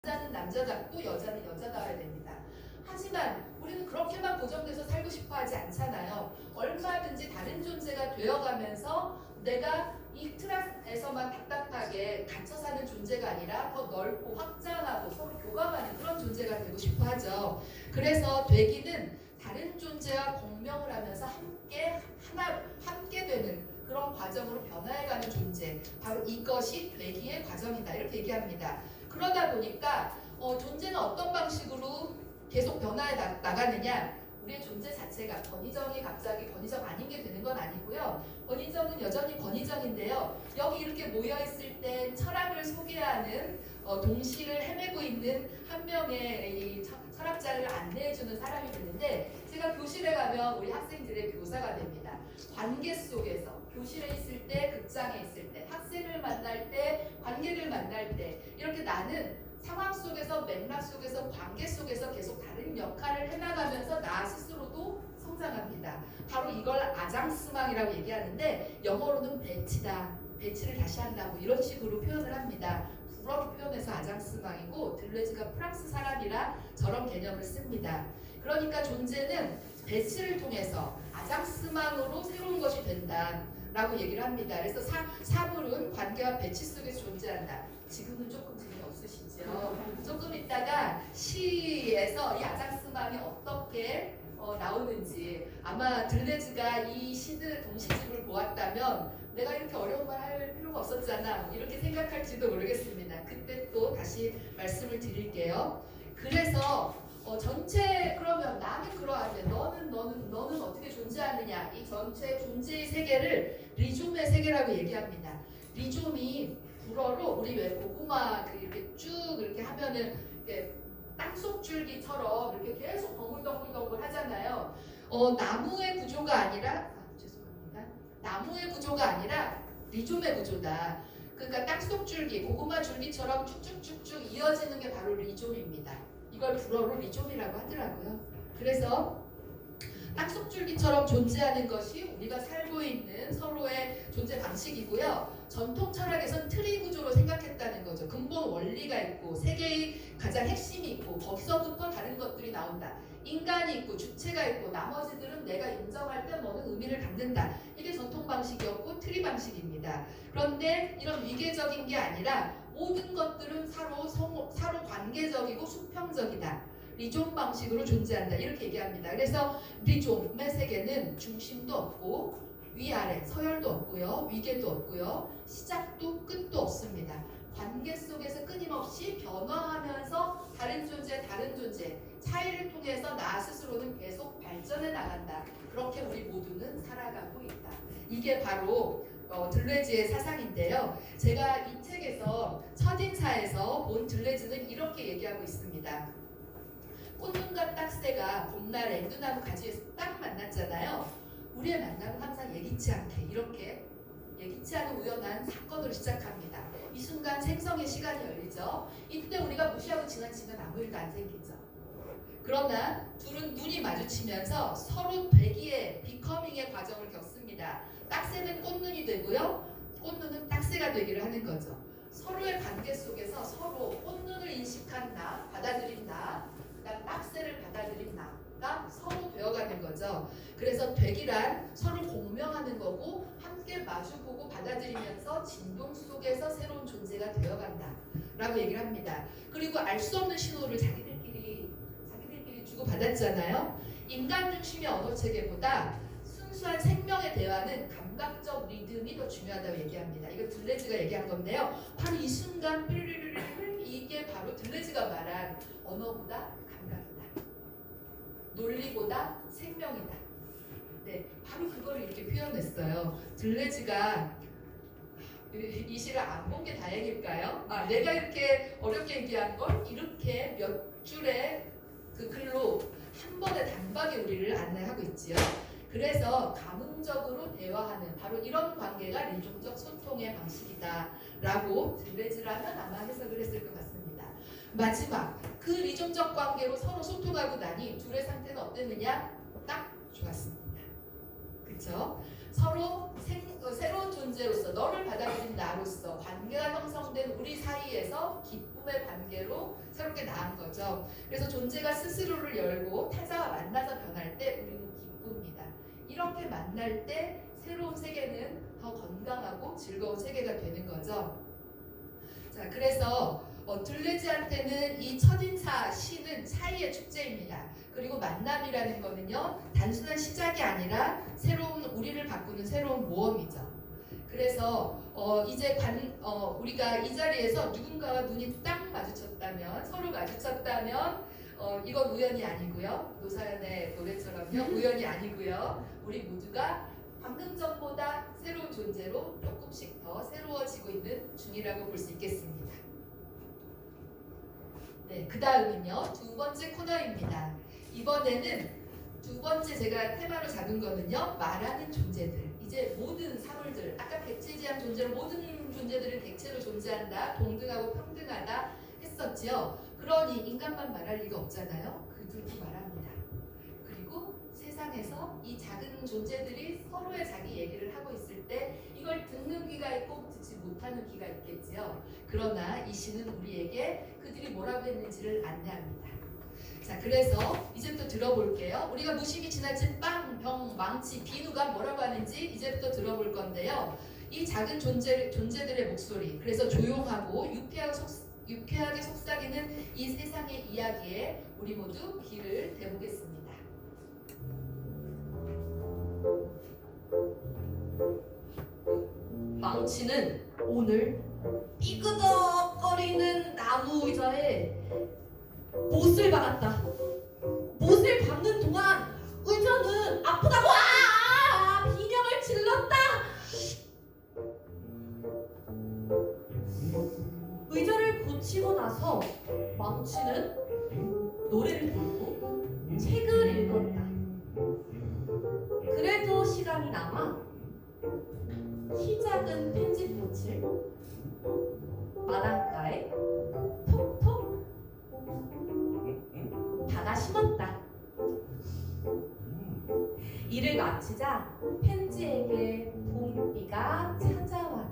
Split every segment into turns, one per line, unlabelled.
남자는 남자답고 여자는 여자다워야 됩니다. 하지만 우리는 그렇게만 고정돼서 살고 싶어 하지 않잖아요. 얼마든지 다른 존재가 되어가면서 내가 이 틀 안에서만 답답하게 갇혀 사는 존재가 아니라 더 넓고 확장하고 서로 교감하는 그런 존재가 되고 싶어 하죠. 그래서 되기는 다른 존재와 공명을 하면서 함께 되는 그런 과정으로 변화해가는 존재, 바로 이것이 되기의 과정이다, 이렇게 얘기합니다. 그러다 보니까 존재는 어떤 방식으로 계속 변화해 나가느냐, 우리의 존재 자체가 권위정이 갑자기 권위정 아닌 게 되는 건 아니고요. 권위정은 여전히 권위정인데요. 여기 이렇게 모여있을 때 철학을 소개하는 동시를 헤매고 있는 한 명의 이 철학자를 안내해주는 사람이 되는데, 제가 교실에 가면 우리 학생들의 교사가 됩니다. 관계 속에서 교실에 있을 때, 극장에 있을 때, 학생을 만날 때, 관계를 만날 때, 이렇게 나는 상황 속에서, 맥락 속에서, 관계 속에서 계속 다른 역할을 해나가면서 나 스스로도 성장합니다. 바로 이걸 아장스망이라고 얘기하는데, 영어로는 배치다, 배치를 다시 한다고 이런 식으로 표현을 합니다. 불어로 표현해서 아장스망이고, 들레즈가 프랑스 사람이라 저런 개념을 씁니다. 그러니까 존재는 배치를 통해서 아장스망으로 새로운 것이 된다 라고 얘기를 합니다. 그래서 사물은 관계와 배치 속에서 존재한다. 지금은 조금 재미없으시죠? 조금 있다가 시에서 이 아장스망이 어떻게 나오는지, 아마 들레즈가 이 동시집을 보았다면 내가 이렇게 어려운 말 할 필요가 없었잖아, 이렇게 생각할지도 모르겠습니다. 그때 또 다시 말씀을 드릴게요. 그래서 전체, 그러면 나는 그러한데 너는 어떻게 존재하느냐, 이 전체 존재의 세계를 리좀의 세계라고 얘기합니다. 리좀이 불어로 우리 왜 고구마 이렇게 쭉 이렇게 하면은 이렇게 땅속줄기처럼 이렇게 계속 덩글덩글 하잖아요. 나무의 구조가 아니라 죄송합니다. 나무의 구조가 아니라 리좀의 구조다. 그러니까 땅속줄기, 고구마 줄기처럼 쭉쭉쭉쭉 이어지는 게 바로 리좀입니다. 이걸 불어로 리좀이라고 하더라고요. 그래서 땅속줄기처럼 존재하는 것이 우리가 살고 있는 서로의 존재 방식이고요. 전통 철학에선 트리 구조로 생각했다는 거죠. 근본 원리가 있고 세계의 가장 핵심이 있고 거기서부터 다른 것들이 나온다. 인간이 있고 주체가 있고 나머지들은 내가 인정할 때 뭐는 의미를 갖는다. 이게 전통 방식이었고 트리 방식입니다. 그런데 이런 위계적인 게 아니라 모든 것들은 서로 관계적이고 수평적이다. 리좀 방식으로 존재한다, 이렇게 얘기합니다. 그래서 리좀의 세계는 중심도 없고 위아래 서열도 없고요, 위계도 없고요, 시작도 끝도 없습니다. 관계 속에서 끊임없이 변화하면서 다른 존재 차이를 통해서 나 스스로는 계속 발전해 나간다. 그렇게 우리 모두는 살아가고 있다. 이게 바로 들레즈의 사상인데요. 제가 이 책에서 첫인사에서 본 들레즈는 이렇게 얘기하고 있습니다. 꽃눈과 딱새가 봄날 앵두나무 가지에서 딱 만났잖아요. 우리의 만남은 항상 예기치 않게 이렇게 예기치 않은 우연한 사건으로 시작합니다. 이 순간 생성의 시간이 열리죠. 이때 우리가 무시하고 지나치면 아무 일도 안 생기죠. 그러나 둘은 눈이 마주치면서 서로 되기의 비커밍의 과정을 겪습니다. 딱새는 꽃눈이 되고요, 꽃눈은 딱새가 되기를 하는 거죠. 서로의 관계 속에서 서로 꽃눈을 인식한 나, 받아들인 나, 딱새를 받아들인 나가 서로 되어가는 거죠. 그래서 되기란 서로 공명하는 거고, 함께 마주보고 받아들이면서 진동 속에서 새로운 존재가 되어간다 라고 얘기를 합니다. 그리고 알 수 없는 신호를 자기들끼리 주고받았잖아요. 인간 중심의 언어 체계보다 순수한 생명의 대화는 감각적 리듬이 더 중요하다고 얘기합니다. 이거 들레즈가 얘기한 건데요. 바로 이 순간 이게 바로 들레즈가 말한 언어보다 감각이다, 논리보다 생명이다. 네, 바로 그거를 이렇게 표현했어요. 들레즈가 이 시를 안 본 게 다행일까요? 내가 이렇게 어렵게 얘기한 걸 이렇게 몇 줄의 그 글로 한 번에 단박에 우리를 안내하고 있지요. 그래서 감흥적으로 대화하는 바로 이런 관계가 리좀적 소통의 방식이다 라고 들레즈라면 아마 해석을 했을 것 같습니다. 마지막, 그 리좀적 관계로 서로 소통하고 나니 둘의 상태는 어땠느냐? 딱 좋았습니다. 그렇죠? 서로 새로운 존재로서 너를 받아들인 나로서 관계가 형성된 우리 사이에서 기쁨의 관계로 새롭게 나은 거죠. 그래서 존재가 스스로를 열고 타자와 만나서 변할 때 우리는 기쁩니다. 이렇게 만날 때 새로운 세계는 더 건강하고 즐거운 세계가 되는 거죠. 자, 그래서 둘레지한테는 이 첫인사 시는 사이의 축제입니다. 그리고 만남이라는 거는요, 단순한 시작이 아니라 새로운 우리를 바꾸는 새로운 모험이죠. 그래서 이제 우리가 이 자리에서 누군가와 눈이 딱 마주쳤다면, 서로 마주쳤다면 이건 우연이 아니고요. 노사연의 노래처럼요, 우연이 아니고요. 우리 모두가 방금 전보다 새로운 존재로 조금씩 더 새로워지고 있는 중이라고 볼 수 있겠습니다. 네, 그 다음은요, 두 번째 코너입니다. 이번에는 두 번째 제가 테마로 잡은 거는요, 말하는 존재들. 이제 모든 사물들, 아까 백지지한 존재로 모든 존재들은 객체로 존재한다, 동등하고 평등하다 했었죠. 그러니 인간만 말할 리가 없잖아요. 그들도 말합니다. 그리고 세상에서 이 작은 존재들이 서로의 자기 얘기를 하고 있을 때 이걸 듣는 귀가 있고 듣지 못하는 귀가 있겠지요. 그러나 이 시는 우리에게 그들이 뭐라고 했는지를 안내합니다. 자, 그래서 이제부터 들어볼게요. 우리가 무심히 지나친 빵, 병, 망치, 비누가 뭐라고 하는지 이제부터 들어볼 건데요. 이 작은 존재들의 목소리, 그래서 조용하고 유쾌하게 속삭이는 이 세상의 이야기에 우리 모두 귀를 대보겠습니다. 망치는 오늘 삐그덕거리는 나무 의자에 못을 박았다. 못을 박는 동안 의자는 아프다고 비명을 질렀다. 의자를 고치고 나서 망치는 노래를 부르고 책을 읽었다. 그래도 시간이 남아 키 작은 편지꽃을 바닷가에 톡톡 다가 심었다. 일을 마치자 편지에게 봄비가 찾아왔다.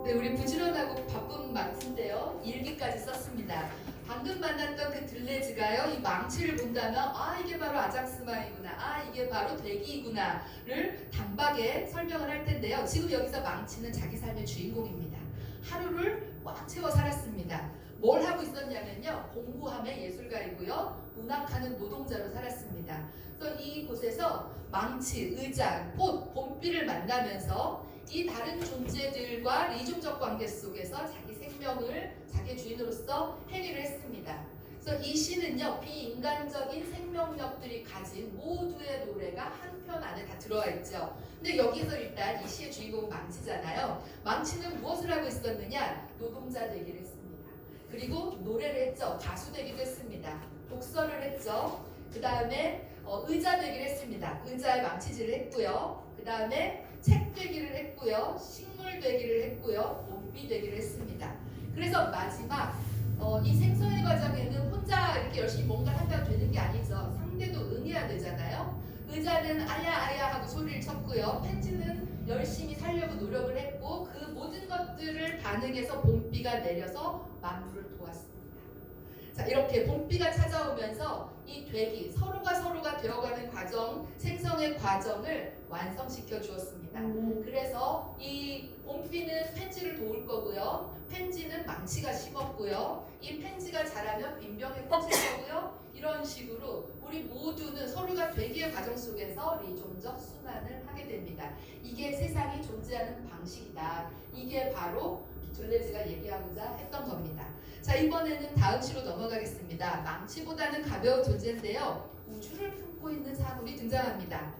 네, 우리 부지런하고 바쁜 망치인데요. 일기까지 썼습니다. 방금 만났던 그 들레즈가요, 이 망치를 본다면 이게 바로 아작스마이구나, 이게 바로 대기이구나를 단박에 설명을 할 텐데요. 지금 여기서 망치는 자기 삶의 주인공입니다. 하루를 꽉 채워 살았습니다. 뭘 하고 있었냐면요, 공부하면 예술가이고요, 문학하는 노동자로 살았습니다. 그래서 이곳에서 망치, 의자, 꽃, 봄비를 만나면서 이 다른 존재들과 이중적 관계 속에서 자기 생명을 자기 주인으로서 행위를 했습니다. 그래서 이 시는요, 비인간적인 생명력들이 가진 모두의 노래가 한 편 안에 다 들어와 있죠. 근데 여기서 일단 이 시의 주인공은 망치잖아요. 망치는 무엇을 하고 있었느냐? 노동자 되기를 했습니다. 그리고 노래를 했죠. 가수 되기도 했습니다. 독서를 했죠. 그 다음에 의자 되기를 했습니다. 의자에 망치질을 했고요. 그 다음에 책 되기를 했고요. 식물 되기를 했고요. 봄비 되기를 했습니다. 그래서 마지막 이 생성의 과정에는 혼자 이렇게 열심히 뭔가를 한다고 되는 게 아니죠. 상대도 응해야 되잖아요. 의자는 아야 하고 소리를 쳤고요. 펜지는 열심히 살려고 노력을 했고 그 모든 것들을 반응해서 봄비가 내려서 만물을 도왔습니다. 자, 이렇게 봄비가 찾아오면서 이 되기, 서로가 되어가는 과정, 생성의 과정을 완성시켜 주었습니다. 그래서 이 봄비는 펜지를 도울 거고요. 펜지는 망치가 심었고요. 이 펜지가 자라면 빈병에 꽂힐 거고요. 이런 식으로 우리 모두는 서로가 되기의 과정 속에서 리종적 순환을 하게 됩니다. 이게 세상이 존재하는 방식이다. 이게 바로 둘레즈가 얘기하고자 했던 겁니다. 자, 이번에는 다음 시로 넘어가겠습니다. 망치보다는 가벼운 존재인데요. 우주를 품고 있는 사물이 등장합니다.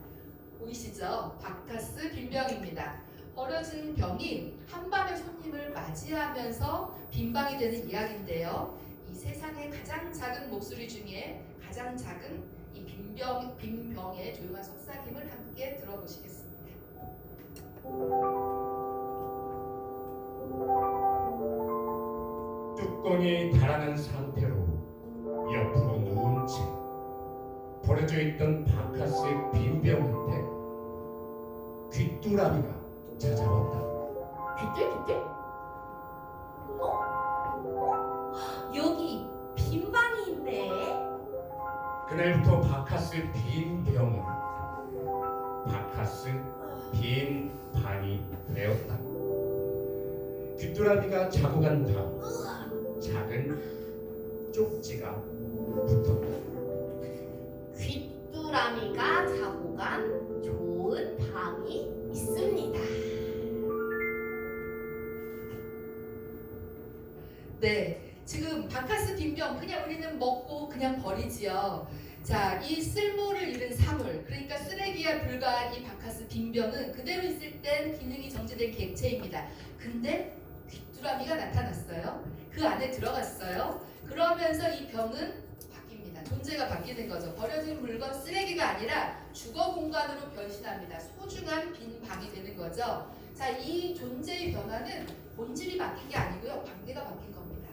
보이시죠? 바카스 빈병입니다. 버려진 병이 한밤의 손님을 맞이하면서 빈방이 되는 이야기인데요. 이 세상의 가장 작은 목소리 중에 가장 작은 이 빈병의 조용한 속삭임을 함께 들어보시겠습니다.
뚜껑이 닳아난 상태로 옆으로 누운 채 버려져 있던 바카스의 빈 병한테 귀뚜라미가 찾아왔다.
귀뚤귀뚤? 여기 빈 방이 있네.
그날부터 바카스 빈 병은 바카스 빈 방이 되었다. 귀뚜라미가 자고 간 다음 작은 쪽지가 붙었다.
귀뚜라미가 자고 간 좋은 방이 있습니다.
네, 지금 바카스 빈병 그냥 우리는 먹고 그냥 버리지요. 자, 이 쓸모를 잃은 사물, 그러니까 쓰레기에 불과한 이 바카스 빈병은 그대로 있을 땐 기능이 정지된 객체입니다. 근데 귀뚜라미가 나타났어요. 그 안에 들어갔어요. 그러면서 이 병은 바뀝니다. 존재가 바뀌는 거죠. 버려진 물건, 쓰레기가 아니라 주거 공간으로 변신합니다. 소중한 빈 방이 되는 거죠. 자, 이 존재의 변화는 본질이 바뀐 게 아니고요. 관계가 바뀐 겁니다.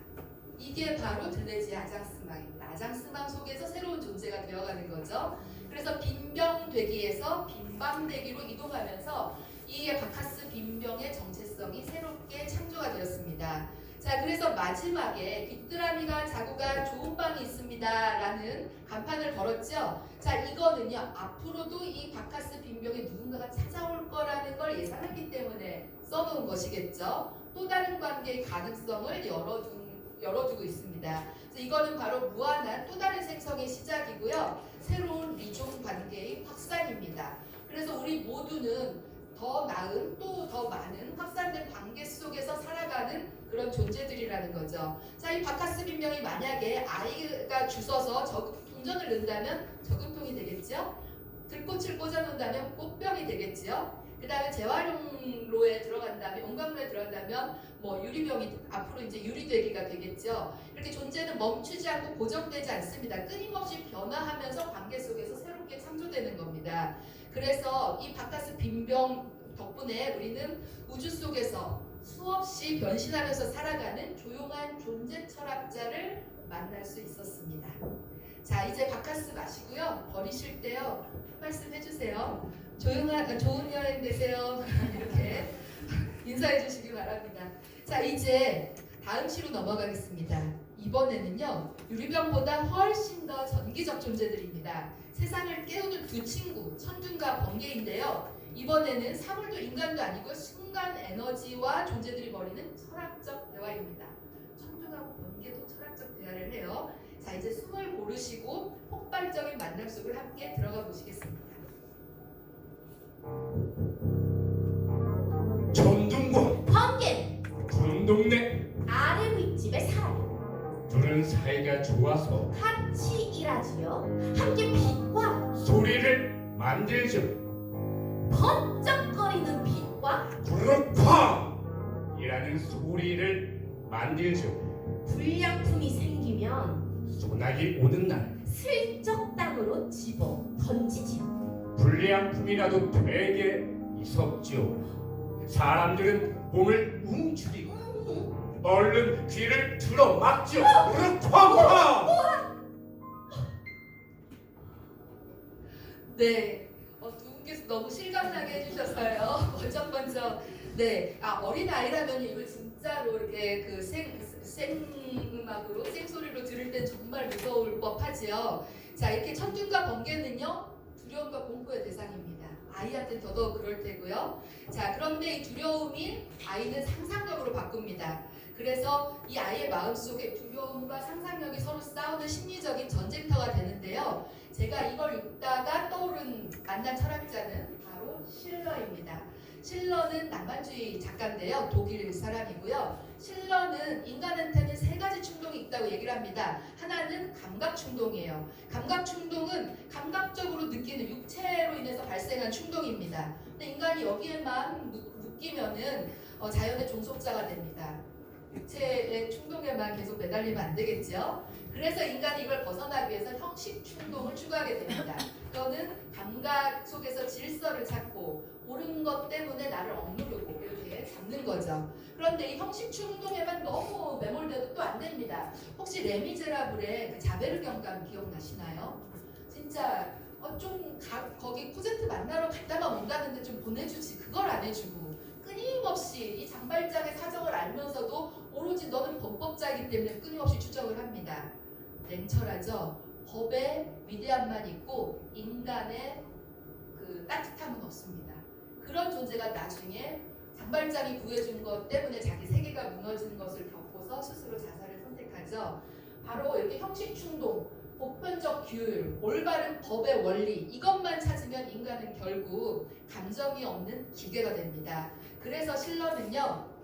이게 바로 들레지 아장스망입니다. 아장스망 속에서 새로운 존재가 되어가는 거죠. 그래서 빈병 되기에서 빈방 되기로 이동하면서 이 바카스 빈병의 정체성이 새롭게 창조가 되었습니다. 자, 그래서 마지막에 귀뚜라미가 자고 간 좋은 방이 있습니다 라는 간판을 걸었죠. 자, 이거는요 앞으로도 이 바카스 빈병에 누군가가 찾아올 거라는 걸 예상했기 때문에 써놓은 것이겠죠. 또 다른 관계의 가능성을 열어두고 있습니다. 그래서 이거는 바로 무한한 또 다른 생성의 시작이고요. 새로운 리종 관계의 확산입니다. 그래서 우리 모두는 더 나은 또 더 많은 확산된 관계 속에서 살아가는 그런 존재들이라는 거죠. 자, 이 바카스 빈병이 만약에 아이가 주워서 동전을 넣는다면 저금통이 되겠죠. 들꽃을 꽂아놓는다면 꽃병이 되겠죠. 그 다음에 재활용로에 들어간다면, 용광로에 들어간다면 뭐 유리병이 앞으로 이제 유리되기가 되겠죠. 이렇게 존재는 멈추지 않고 고정되지 않습니다. 끊임없이 변화하면서 관계 속에서 새롭게 창조되는 겁니다. 그래서 이 바카스 빈병 덕분에 우리는 우주 속에서 수없이 변신하면서 살아가는 조용한 존재 철학자를 만날 수 있었습니다. 자, 이제 바카스 마시고요. 버리실 때요. 한 말씀 해주세요. 좋은 여행 되세요. 이렇게 인사해 주시기 바랍니다. 자, 이제 다음 시로 넘어가겠습니다. 이번에는요. 유리병보다 훨씬 더 전기적 존재들입니다. 세상을 깨우는 두 친구, 천둥과 번개인데요. 이번에는 사물도 인간도 아니고 순간 에너지와 존재들이 벌이는 철학적 대화입니다. 천둥하고 번개도 철학적 대화를 해요. 자, 이제 숨을 고르시고 폭발적인 만남 속을 함께 들어가 보시겠습니다.
천둥과
번개
구름 동네
아래 윗집에 살아요.
둘은 사이가 좋아서
같이 일하지요. 함께 빛과
소리를 만들죠.
번쩍거리는 빛과
구르팡 이라는 소리를 만들죠.
불량품이 생기면
소나기 오는 날
슬쩍 땅으로 집어 던지지요.
불량품이라도 되게 무섭죠. 사람들은 몸을 움츠리고 얼른 귀를 틀어막죠. 구르팡팡.
네, 두 분께서 너무 실감나게 해주셨어요. 번쩍번쩍. 네, 어린 아이라면 이걸 진짜로 이렇게 그 생음악으로 생소리로 들을 땐 정말 무서울 법하지요. 자, 이렇게 천둥과 번개는요 두려움과 공포의 대상입니다. 아이한테 더더욱 그럴 테고요. 자, 그런데 이 두려움인 아이는 상상력으로 바꿉니다. 그래서 이 아이의 마음속에 두려움과 상상력이 서로 싸우는 심리적인 전쟁터가 되는데요. 제가 이걸 읽다가 떠오른 만난 철학자는 바로 실러입니다. 실러는 낭만주의 작가인데요. 독일 사람이고요. 실러는 인간한테는 세 가지 충동이 있다고 얘기를 합니다. 하나는 감각 충동이에요. 감각 충동은 감각적으로 느끼는 육체로 인해서 발생한 충동입니다. 근데 인간이 여기에만 묶이면은 자연의 종속자가 됩니다. 육체의 충동에만 계속 매달리면 안 되겠죠. 그래서 인간이 이걸 벗어나기 위해서 형식 충동을 추구하게 됩니다. 그거는 감각 속에서 질서를 찾고 옳은 것 때문에 나를 억누르고 이렇게 잡는 거죠. 그런데 이 형식 충동에만 너무 매몰돼도 또 안 됩니다. 혹시 레미제라블의 그 자베르 경감 기억나시나요? 진짜 거기 코제트 만나러 갔다만 온다는데 좀 보내주지. 그걸 안 해주고 끊임없이 이 장발장의 사정을 알면서도 오로지 너는 범법자이기 때문에 끊임없이 추적을 합니다. 냉철하죠. 법의 위대함만 있고 인간의 그 따뜻함은 없습니다. 그런 존재가 나중에 장발장이 구해준 것 때문에 자기 세계가 무너지는 것을 겪고서 스스로 자살을 선택하죠. 바로 이렇게 형식 충동, 보편적 규율, 올바른 법의 원리 이것만 찾으면 인간은 결국 감정이 없는 기계가 됩니다. 그래서 실러는요.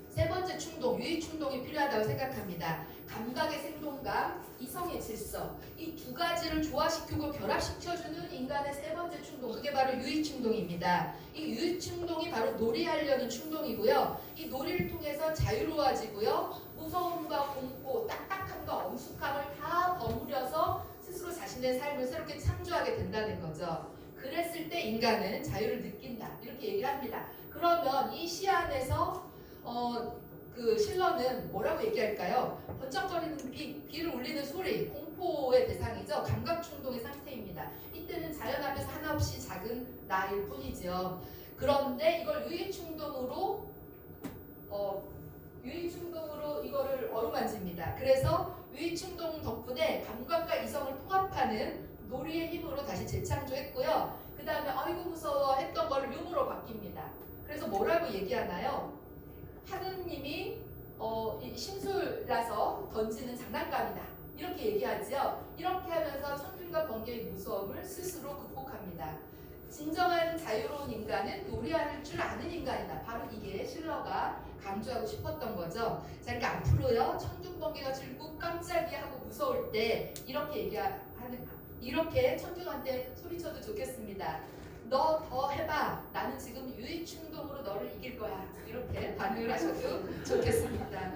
세 번째 충동, 유의 충동이 필요하다고 생각합니다. 감각의 생동감, 이성의 질서 이 두 가지를 조화시키고 결합시켜주는 인간의 세 번째 충동 그게 바로 유의 충동입니다. 이 유의 충동이 바로 놀이하려는 충동이고요. 이 놀이를 통해서 자유로워지고요. 무서움과 공포, 딱딱함과 엄숙함을 다 버무려서 스스로 자신의 삶을 새롭게 창조하게 된다는 거죠. 그랬을 때 인간은 자유를 느낀다 이렇게 얘기를 합니다. 그러면 이 시 안에서 그 실러는 뭐라고 얘기할까요? 번쩍거리는 비를 울리는 소리, 공포의 대상이죠. 감각 충동의 상태입니다. 이때는 자연 앞에서 하나 없이 작은 나일 뿐이죠. 그런데 이걸 유의 충동으로 이거를 어루만집니다. 그래서 유의 충동 덕분에 감각과 이성을 통합하는 놀이의 힘으로 다시 재창조했고요. 그 다음에 아이고 무서워 했던 거를 유머로 바뀝니다. 그래서 뭐라고 얘기하나요? 하느님이 심술나서 던지는 장난감이다 이렇게 얘기하지요. 이렇게 하면서 천军과 번개의 무서움을 스스로 극복합니다. 진정한 자유로운 인간은 놀이할 줄 아는 인간이다. 바로 이게 실러가 강조하고 싶었던 거죠. 자, 그러니까 앞으로요 천둥 번개가 질고 깜짝이야 하고 무서울 때 이렇게 천둥한테 소리쳐도 좋겠습니다. 너 더 해봐. 나는 지금 유의 충동으로 너를 이길 거야. 이렇게 반응을 하셔도 좋겠습니다.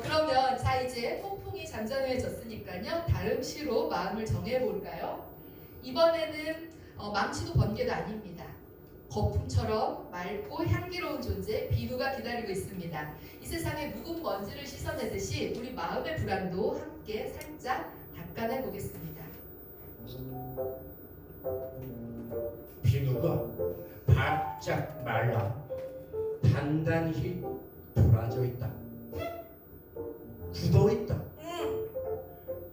그러면 자 이제 폭풍이 잠잠해졌으니까요. 다른 시로 마음을 정해볼까요? 이번에는 망치도 번개도 아닙니다. 거품처럼 맑고 향기로운 존재 비누가 기다리고 있습니다. 이 세상에 묵은 먼지를 씻어내듯이 우리 마음의 불안도 함께 살짝 닦아내 보겠습니다.
비누가 바짝 말라 단단히 돌아져 있다. 굳어 있다.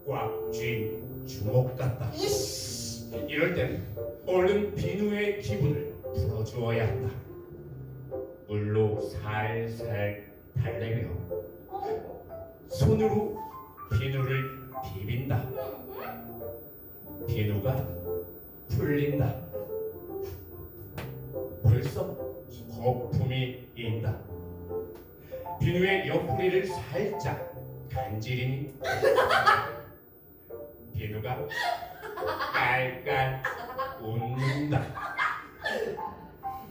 꽉 쥔 주먹 같다. 이럴 땐 얼른 비누의 기분을 풀어주어야 한다. 물로 살살 달래며 손으로 비누를 비빈다. 비누가 풀린다. 벌써 거품이 인다. 비누의 옆구리를 살짝 간지리니 비누가 깔깔 웃는다.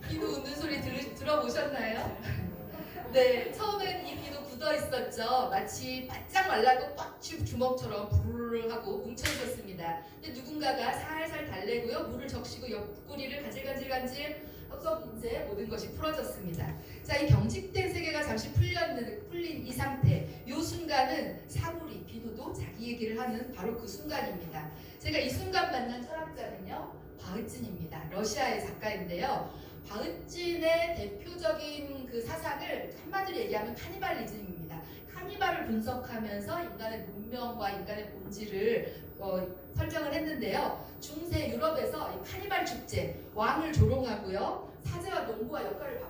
비누 웃는 소리 들어보셨나요? 네, 처음엔 이 비누 굳어 있었죠. 마치 바짝 말라도 꽉 주먹처럼 부르르 하고 뭉쳐 있었습니다. 근데 누군가가 살살 달래고요, 물을 적시고 옆구리를 간질간질 해서 이제 모든 것이 풀어졌습니다. 자, 이 경직된 세계가 잠시 풀린 이 상태, 이 순간은 사물이 비누도 자기 얘기를 하는 바로 그 순간입니다. 제가 이 순간 만난 철학자는요, 바흐진입니다. 러시아의 작가인데요. 바흐진의 대표적인 그 사상을 한마디로 얘기하면 카니발리즘입니다. 카니발을 분석하면서 인간의 문명과 인간의 본질을 설명을 했는데요. 중세 유럽에서 이 카니발 축제, 왕을 조롱하고요, 사제와 농부와 역할을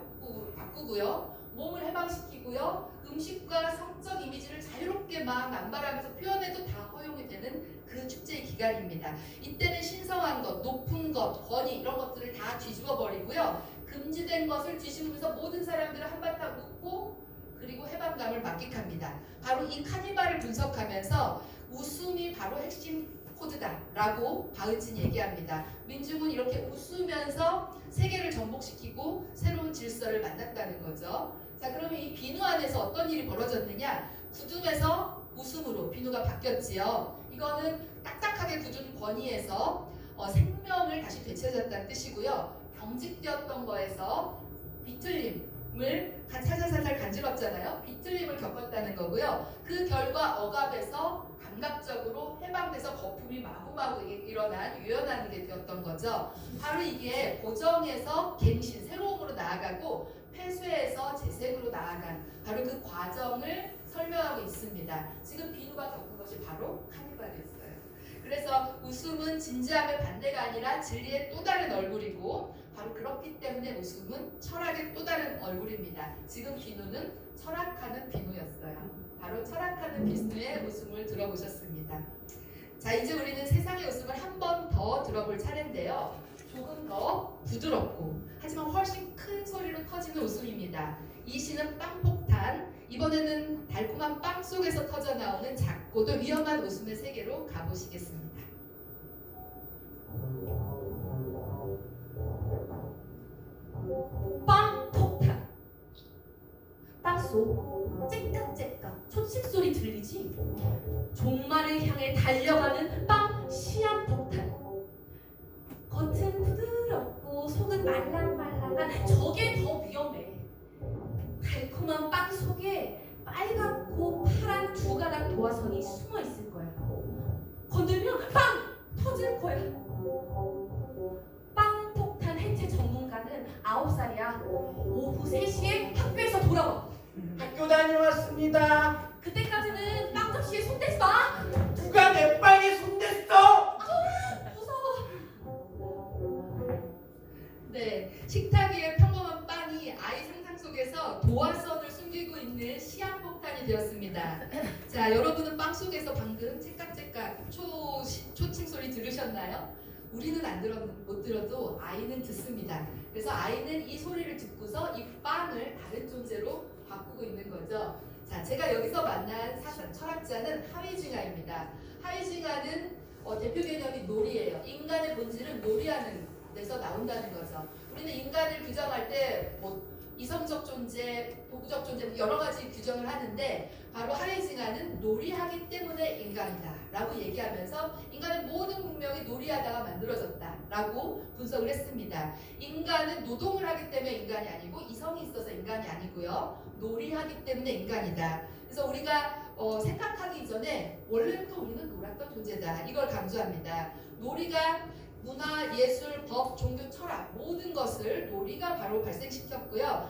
바꾸고요, 몸을 해방시키고요, 음식과 성적 이미지를 자유롭게 막 남발하면서 표현해도 다 허용이 되는 그 축제의 기간입니다. 이때는 신성한 것, 높은 것, 권위 이런 것들을 다 뒤집어 버리고요, 금지된 것을 뒤집으면서 모든 사람들을 한바탕 웃고 그리고 해방감을 만끽합니다. 바로 이 카니발을 분석하면서 웃음이 바로 핵심 코드다라고 바흐진이 얘기합니다. 민중은 이렇게 웃으면서 세계를 정복시키고 새로운 질서를 만났다는 거죠. 자, 그러면 이 비누 안에서 어떤 일이 벌어졌느냐? 굳음에서 웃음으로 비누가 바뀌었지요. 이거는 딱딱하게 굳은 권위에서 생명을 다시 되찾았다는 뜻이고요. 경직되었던 거에서 비틀림을 살살살살 간지럽지 겪었잖아요. 비틀림을 겪었다는 거고요. 그 결과 억압에서 감각적으로 해방돼서 거품이 마구마구 일어난 유연한 게 되었던 거죠. 바로 이게 고정에서 갱신, 새로움으로 나아가고 폐쇄에서 재생으로 나아간 바로 그 과정을 설명하고 있습니다. 지금 비누가 겪은 것이 바로 카니발이었어요. 그래서 웃음은 진지함의 반대가 아니라 진리의 또 다른 얼굴이고 바로 그렇기 때문에 웃음은 철학의 또 다른 얼굴입니다. 지금 비누는 철학하는 비누였어요. 바로 철학하는 비누의 웃음을 들어보셨습니다. 자, 이제 우리는 세상의 웃음을 한 번 더 들어볼 차례인데요. 조금 더 부드럽고 하지만 훨씬 큰 소리로 터지는 웃음입니다. 이 시는 빵폭탄, 이번에는 달콤한 빵 속에서 터져나오는 작고도 위험한 웃음의 세계로 가보시겠습니다.
빵 폭탄. 빵 속 째깍째깍 초침 소리 들리지? 종말을 향해 달려가는 빵 시한 폭탄. 겉은 부드럽고 속은 말랑말랑한 저게 더 위험해. 달콤한 빵 속에 빨갛고 파란 두 가닥 도화선이 숨어 있을 거야. 건들면 빵! 터질 거야. 빵 폭탄 해체 전문가는 9살이야. 오후 3시에 학교에서 돌아와.
학교 다녀왔습니다.
그때까지는 빵 접시에 손대지 마.
누가 내 빵에 손댔어?
무서워.
네, 식탁 위에 평범한 빵이 아이 상상 속에서 도화선을 숨기고 있는 시한폭탄이 되었습니다. 자, 여러분은 빵 속에서 방금 째깍째깍 초침 소리 들으셨나요? 우리는 못 들어도 아이는 듣습니다. 그래서 아이는 이 소리를 듣고서 이 빵을 다른 존재로 바꾸고 있는 거죠. 자, 제가 여기서 만난 철학자는 하위징하입니다. 하위징하는 대표 개념이 놀이예요. 인간의 본질은 놀이하는 데서 나온다는 거죠. 우리는 인간을 규정할 때 이성적 존재, 도구적 존재 여러 가지 규정을 하는데 바로 하이징하는 놀이하기 때문에 인간이다 라고 얘기하면서 인간의 모든 문명이 놀이하다가 만들어졌다 라고 분석을 했습니다. 인간은 노동을 하기 때문에 인간이 아니고 이성이 있어서 인간이 아니고요. 놀이하기 때문에 인간이다. 그래서 우리가 생각하기 이전에 원래부터 우리는 놀았던 존재다. 이걸 강조합니다. 놀이가 문화, 예술, 법, 종교, 철학 모든 것을 놀이가 바로 발생시켰고요.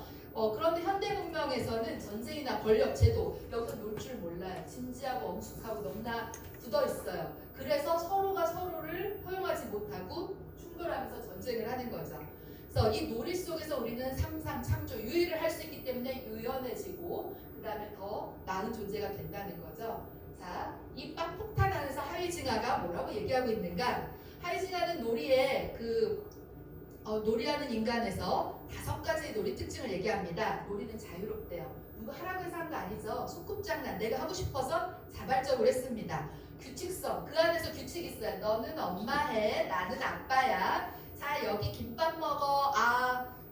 그런데 현대 문명에서는 전쟁이나 권력, 제도 여기서 놀 줄 몰라요. 진지하고 엄숙하고 너무나 굳어 있어요. 그래서 서로가 서로를 허용하지 못하고 충돌하면서 전쟁을 하는 거죠. 그래서 이 놀이 속에서 우리는 상상, 창조, 유의를 할 수 있기 때문에 유연해지고 그 다음에 더 나은 존재가 된다는 거죠. 자, 이 빵폭탄 안에서 하이징하가 뭐라고 얘기하고 있는가? 하이징하는 놀이의 놀이하는 인간에서 5가지의 놀이 특징을 얘기합니다. 놀이는 자유롭대요. 누가 하라고 해서 한 거 아니죠. 소꿉장난, 내가 하고 싶어서 자발적으로 했습니다. 규칙성, 그 안에서 규칙이 있어요. 너는 엄마 해, 나는 아빠야. 자, 여기 김밥 먹어.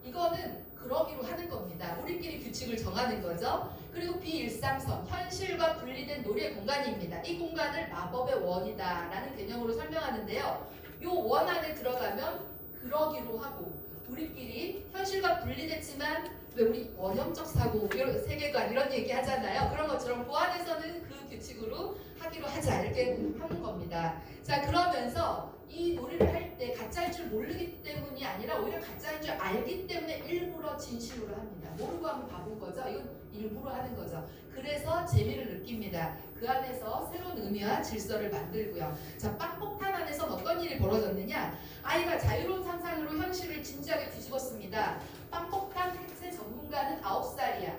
이거는 그러기로 하는 겁니다. 우리끼리 규칙을 정하는 거죠. 그리고 비일상성, 현실과 분리된 놀이의 공간입니다. 이 공간을 마법의 원이다라는 개념으로 설명하는데요. 요 원 안에 들어가면 그러기로 하고 우리끼리 현실과 분리됐지만 왜 우리 원형적 사고, 이런 세계관 이런 얘기 하잖아요. 그런 것처럼 그 안에서는 그 규칙으로 하기로 하자 이렇게 하는 겁니다. 자, 그러면서 이 놀이를 할 때 가짜일 줄 모르기 때문이 아니라 오히려 가짜인 줄 알기 때문에 일부러 진실로 합니다. 모르고 하면 바본 거죠. 이건 일부러 하는 거죠. 그래서 재미를 느낍니다. 그 안에서 새로운 의미와 질서를 만들고요. 자, 빵폭탄 안에서 어떤 일이 벌어졌느냐? 아이가 자유로운 상상으로 현실을 진지하게 뒤집었습니다. 빵폭탄 해체 전문가는 9살이야.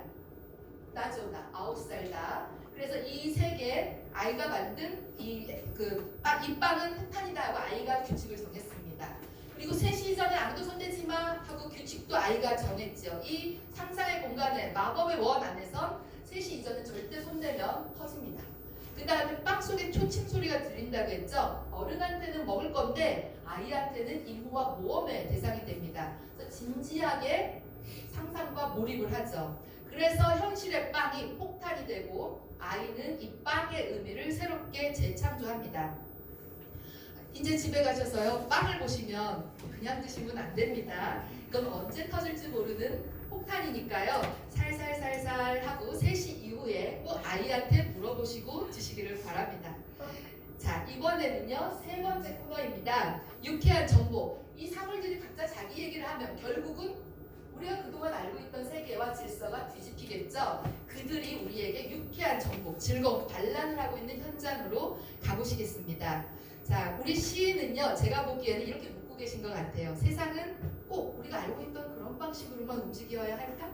나죠, 나 9살다. 그래서 이 세계 아이가 만든 이 빵은 폭탄이다 하고 아이가 규칙을 정했습니다. 그리고 3시 이전에 아무도 손대지 마 하고 규칙도 아이가 정했죠. 이 상상의 공간에 마법의 원 안에선 3시 이전에 절대 손대면 터집니다. 그 다음에 빵 속에 초침 소리가 들린다고 했죠. 어른한테는 먹을 건데 아이한테는 임무와 모험의 대상이 됩니다. 그래서 진지하게 상상과 몰입을 하죠. 그래서 현실의 빵이 폭탄이 되고 아이는 이 빵의 의미를 새롭게 재창조합니다. 이제 집에 가셔서요, 빵을 보시면 그냥 드시면 안 됩니다. 이건 언제 터질지 모르는 폭탄이니까요. 살살살살 하고 바랍니다. 자, 이번에는요, 세 번째 코너입니다. 유쾌한 정보. 이 사물들이 각자 자기 얘기를 하면 결국은 우리가 그동안 알고 있던 세계와 질서가 뒤집히겠죠. 그들이 우리에게 유쾌한 정보, 즐거운 반란을 하고 있는 현장으로 가보시겠습니다. 자, 우리 시인은요, 제가 보기에는 이렇게 묻고 계신 것 같아요. 세상은 꼭 우리가 알고 있던 그런 방식으로만 움직여야 할까?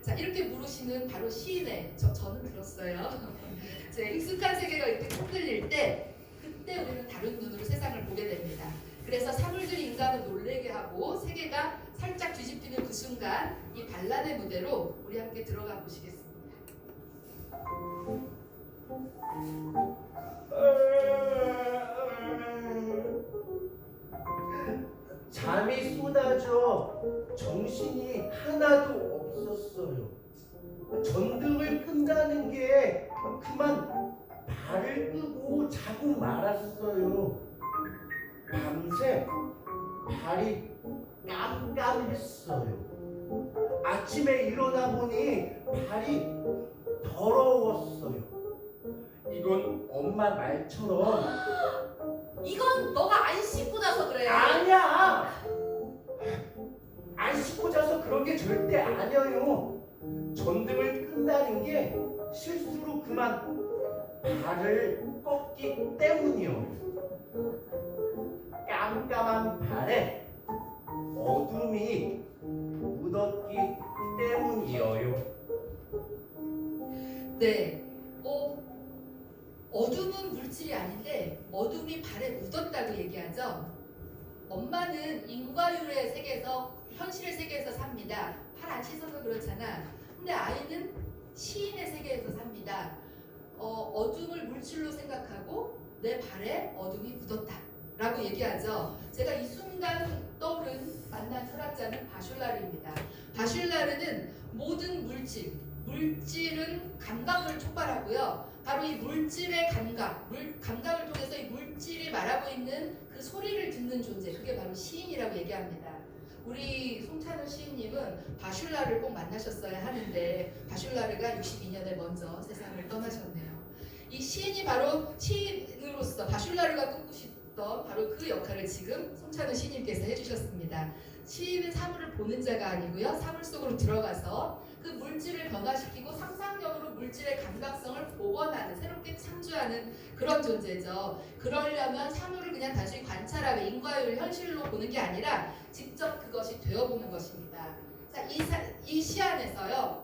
자, 이렇게 물으시는 바로 시인의 저는 들었어요. 제 익숙한 세계가 이렇게 흔들릴 때 그때 우리는 다른 눈으로 세상을 보게 됩니다. 그래서 사물들이 인간을 놀래게 하고 세계가 살짝 뒤집히는 그 순간 이 반란의 무대로 우리 함께 들어가 보시겠습니다.
잠이 쏟아져 정신이 하나도 없었어요. 전등을 끈다는 게 그만 발을 끄고 자고 말았어요. 밤새 발이 깜깜했어요. 아침에 일어나 보니 발이 더러웠어요. 이건 엄마 말처럼
이건 너가 안 씻고 자서 그래.
아니야. 안 씻고 자서 그런 게 절대 아니에요. 전등을 끈다는 게 실수로 그만 발을 꺾기 때문이요. 깜깜한 발에 어둠이 묻었기 때문이에요.
네, 어둠은 물질이 아닌데 어둠이 발에 묻었다고 얘기하죠. 엄마는 인과율의 세계에서 현실의 세계에서 삽니다. 팔 안 씻어서 그렇잖아. 근데 아이는 시인의 세계에서 삽니다. 어둠을 물질로 생각하고 내 발에 어둠이 묻었다 라고 얘기하죠. 제가 이 순간 떠오른 만난 철학자는 바슐라르입니다. 바슐라르는 모든 물질은 감각을 촉발하고요. 바로 이 물질의 감각을 통해서 이 물질이 말하고 있는 그 소리를 듣는 존재, 그게 바로 시인이라고 얘기합니다. 우리 송찬호 시인님은 바슐라르를 꼭 만나셨어야 하는데 바슐라르가 62년에 먼저 세상을 떠나셨네요. 이 시인이 바로 시인으로서 바슐라르가 꿈꾸셨던 바로 그 역할을 지금 송찬호 시인님께서 해주셨습니다. 시인은 사물을 보는 자가 아니고요. 사물 속으로 들어가서 그 물질을 변화시키고 상상력으로 물질의 감각성을 복원하는, 새롭게 창조하는 그런 존재죠. 그러려면 사물을 그냥 단순히 관찰하고 인과율 현실로 보는 게 아니라 직접 그것이 되어보는 것입니다. 자, 이 시 안에서요.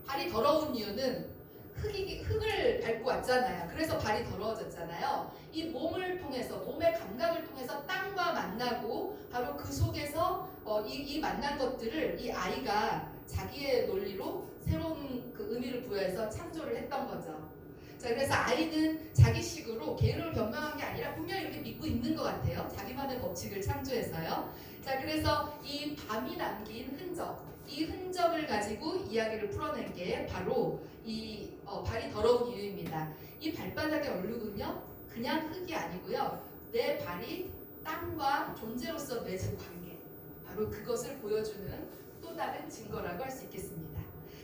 발이 더러운 이유는 흙을 밟고 왔잖아요. 그래서 발이 더러워졌잖아요. 이 몸을 통해서, 몸의 감각을 통해서 땅과 만나고 바로 그 속에서 이 만난 것들을 이 아이가 자기의 논리로 새로운 그 의미를 부여해서 창조를 했던 거죠. 자, 그래서 아이는 자기식으로 계율을 변명한 게 아니라 분명히 이렇게 믿고 있는 것 같아요. 자기만의 법칙을 창조해서요. 자, 그래서 이 밤이 남긴 흔적, 이 흔적을 가지고 이야기를 풀어낸 게 바로 이 발이 더러운 이유입니다. 이 발바닥의 얼룩은요, 그냥 흙이 아니고요, 내 발이 땅과 존재로서 맺은 관계, 바로 그것을 보여주는 또 다른 증거라고 할 수 있겠습니다.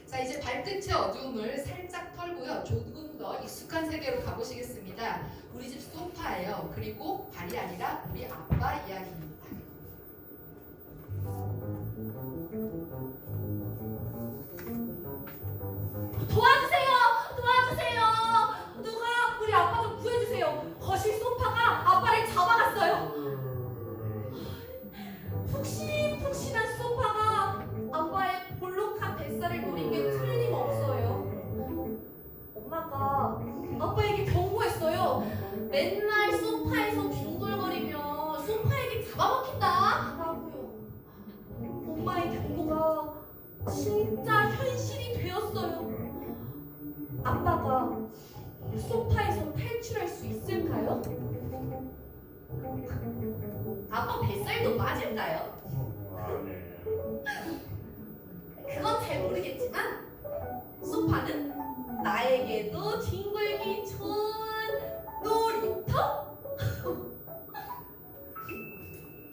자, 이제 발끝의 어두움을 살짝 털고요, 조금 더 익숙한 세계로 가보시겠습니다. 우리 집 소파예요. 그리고 발이 아니라 우리 아빠 이야기입니다.
도와주세요! 누가 우리 아빠 좀 구해주세요. 거실 소파가 아빠를 잡아갔어요. 푹신푹신한 소파가 아빠의 볼록한 뱃살을 노린 게 틀림없어요. 엄마가 아빠에게 경고했어요. 맨날 소파에서 뒹굴거리면 소파에게 잡아먹힌다 라고요. 엄마의 경고가 진짜 현실이 되었어요. 아빠가 소파에서 탈출할 수 있을까요? 아빠 뱃살도 맞을까요? 그건 잘 모르겠지만 소파는 나에게도 뒹굴기 좋은 놀이터?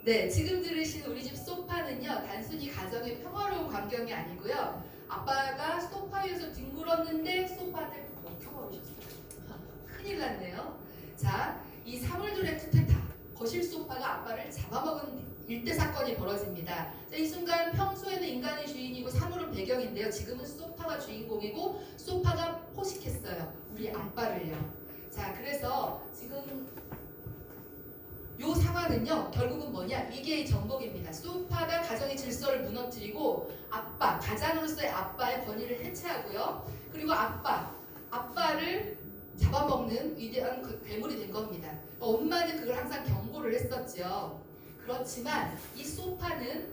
네, 지금 들으신 우리 집 소파는요, 단순히 가정의 평화로운 광경이 아니고요, 아빠가 소파 위에서 뒹굴었는데 소파를 먹혀버리셨어요. 큰일 났네요. 자, 이 사물들의 쿠데타, 거실 소파가 아빠를 잡아먹은 일대 사건이 벌어집니다. 자, 이 순간 평소에는 인간이 주인이고 사물은 배경인데요. 지금은 소파가 주인공이고 소파가 포식했어요. 우리 아빠를요. 자, 그래서 지금 요 상황은요, 결국은 뭐냐? 이게 정복입니다. 소파가 가정의 질서를 무너뜨리고 아빠, 가장으로서의 아빠의 권위를 해체하고요. 그리고 아빠를 잡아먹는 위대한 그 괴물이 된 겁니다. 엄마는 그걸 항상 경고를 했었죠. 그렇지만 이 소파는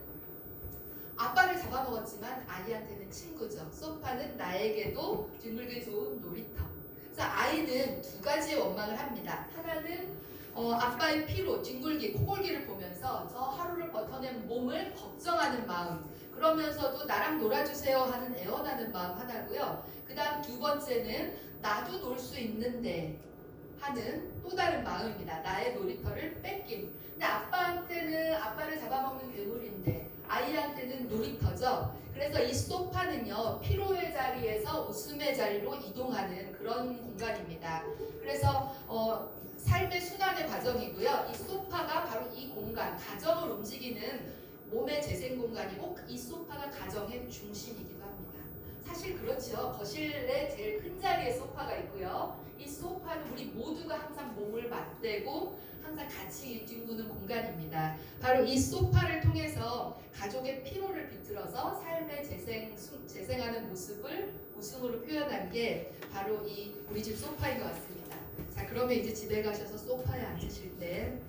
아빠를 잡아먹었지만 아이한테는 친구죠. 소파는 나에게도 뒹굴게 좋은 놀이터. 그래서 아이는 두 가지의 원망을 합니다. 하나는 아빠의 피로, 뒹굴기, 코골기를 보면서 저 하루를 버텨낸 몸을 걱정하는 마음, 그러면서도 나랑 놀아주세요 하는 애원하는 마음 하나고요. 그 다음 두 번째는 나도 놀 수 있는데 하는 또 다른 마음입니다. 나의 놀이터를 뺏긴. 근데 아빠한테는 아빠를 잡아먹는 괴물인데 아이한테는 놀이터죠. 그래서 이 소파는요, 피로의 자리에서 웃음의 자리로 이동하는 그런 공간입니다. 그래서 삶의 순환의 과정이고요. 이 소파가 바로 이 공간, 가정을 움직이는 몸의 재생 공간이고 이 소파가 가정의 중심이기도 합니다. 사실 그렇죠. 거실에 제일 큰 자리에 소파가 있고요. 이 소파는 우리 모두가 항상 몸을 맞대고 항상 같이 뒹구는 공간입니다. 바로 이 소파를 통해서 가족의 피로를 비틀어서 삶의 재생하는 모습을 웃음으로 표현한 게 바로 이 우리 집 소파인 것 같습니다. 자, 그러면 이제 집에 가셔서 소파에 앉으실 때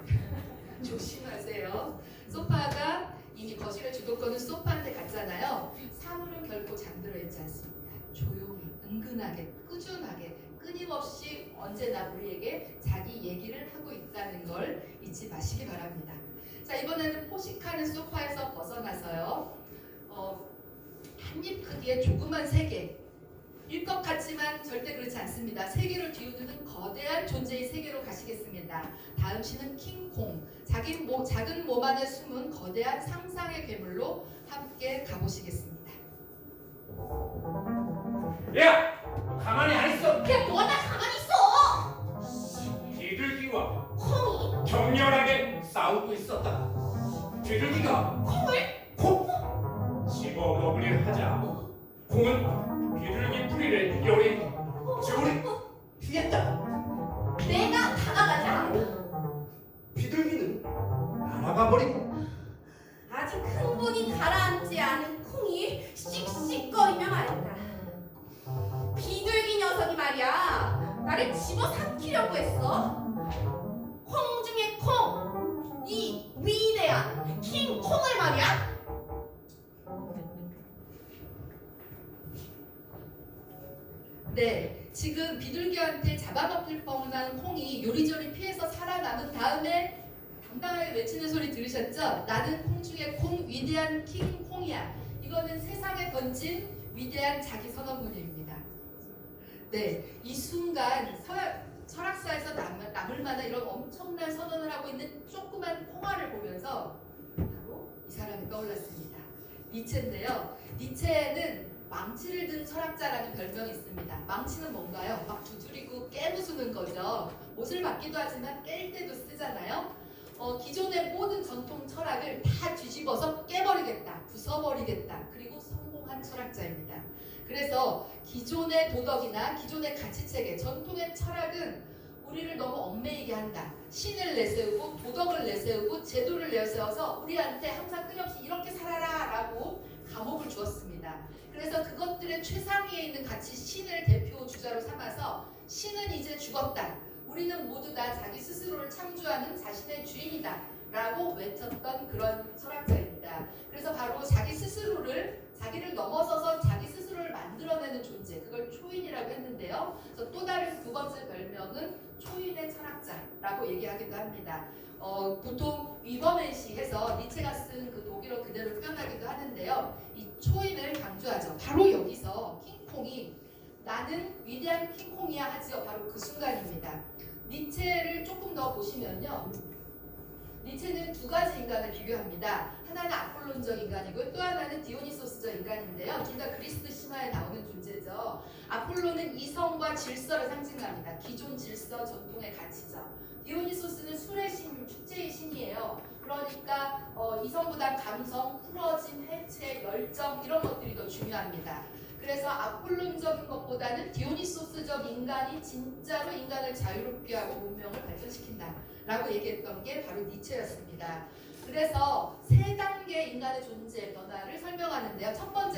조심하세요. 소파가 이미 거실의 주도권은 소파한테 갔잖아요. 사물은 결코 잠들어 있지 않습니다. 조용히, 은근하게, 꾸준하게, 끊임없이 언제나 우리에게 자기 얘기를 하고 있다는 걸 잊지 마시기 바랍니다. 자, 이번에는 포식하는 소파에서 벗어나서요. 한입 크기의 조그만 세계. 일 것 같지만 절대 그렇지 않습니다. 세계를 뒤흔드는 거대한 존재의 세계로 가시겠습니다. 다음 시는 킹콩. 작은 몸 안에 숨은 거대한 상상의 괴물로 함께 가보시겠습니다.
야! 가만히 안 있어!
그냥 너나 가만히 있어.
비둘기와
콩이
격렬하게 싸우고 있었다. 비둘기가 콩! 집어먹으려 하자 콩은 비둘기 뿌리를 요리
피했다.
내가 다가가자.
비둘기는 날아가 버리고
아직 흥분이 가라앉지 않은 콩이 씩씩거리며 말했다. 비둘기 녀석이 말이야, 나를 집어삼키려고 했어. 콩 중에 콩, 이 위대한 킹콩을 말이야.
네, 지금 비둘기한테 잡아먹힐 뻔한 콩이 요리조리 피해서 살아남은 다음에 당당하게 외치는 소리 들으셨죠? 나는 콩 중에 콩, 위대한 킹콩이야. 이거는 세상에 던진 위대한 자기 선언문입니다. 네, 이 순간 철학사에서 남을 만한 이런 엄청난 선언을 하고 있는 조그만 콩알을 보면서 바로 이 사람이 떠올랐습니다. 니체인데요. 니체는 망치를 든 철학자라는 별명이 있습니다. 망치는 뭔가요? 막 두드리고 깨부수는 거죠. 못을 받기도 하지만 깰 때도 쓰잖아요. 기존의 모든 전통 철학을 다 뒤집어서 깨버리겠다, 부숴버리겠다, 그리고 성공한 철학자입니다. 그래서 기존의 도덕이나 기존의 가치체계, 전통의 철학은 우리를 너무 얽매이게 한다. 신을 내세우고 도덕을 내세우고 제도를 내세워서 우리한테 항상 끊임없이 이렇게 살아라 라고 감옥을 주었습니다. 그래서 그것들의 최상위에 있는 가치 신을 대표 주자로 삼아서 신은 이제 죽었다. 우리는 모두 다 자기 스스로를 창조하는 자신의 주인이다 라고 외쳤던 그런 철학자입니다. 그래서 바로 자기를 넘어서서 자기 스스로를 만들어내는 존재, 그걸 초인이라고 했는데요. 그래서 또 다른 두 번째 별명은 초인의 철학자라고 얘기하기도 합니다. 보통 위버맨시 해서 니체가 쓴 그 독일어 그대로 표현하기도 하는데요. 이 초인을 강조하죠. 바로 여기서 킹콩이 나는 위대한 킹콩이야 하지요. 바로 그 순간입니다. 니체를 조금 더 보시면요. 니체는 두 가지 인간을 비교합니다. 하나는 아폴론적 인간이고 또 하나는 디오니소스적 인간인데요. 둘 다 그리스 신화에 나오는 존재죠. 아폴로는 이성과 질서를 상징합니다. 기존 질서, 전통의 가치죠. 디오니소스는 술의 신, 축제의 신이에요. 그러니까 이성보다 감성, 풀어짐, 해체, 열정 이런 것들이 더 중요합니다. 그래서 아폴론적인 것보다는 디오니소스적 인간이 진짜로 인간을 자유롭게 하고 문명을 발전시킨다 라고 얘기했던 게 바로 니체였습니다. 그래서 세 단계 인간의 존재 변화를 설명하는데요. 첫 번째는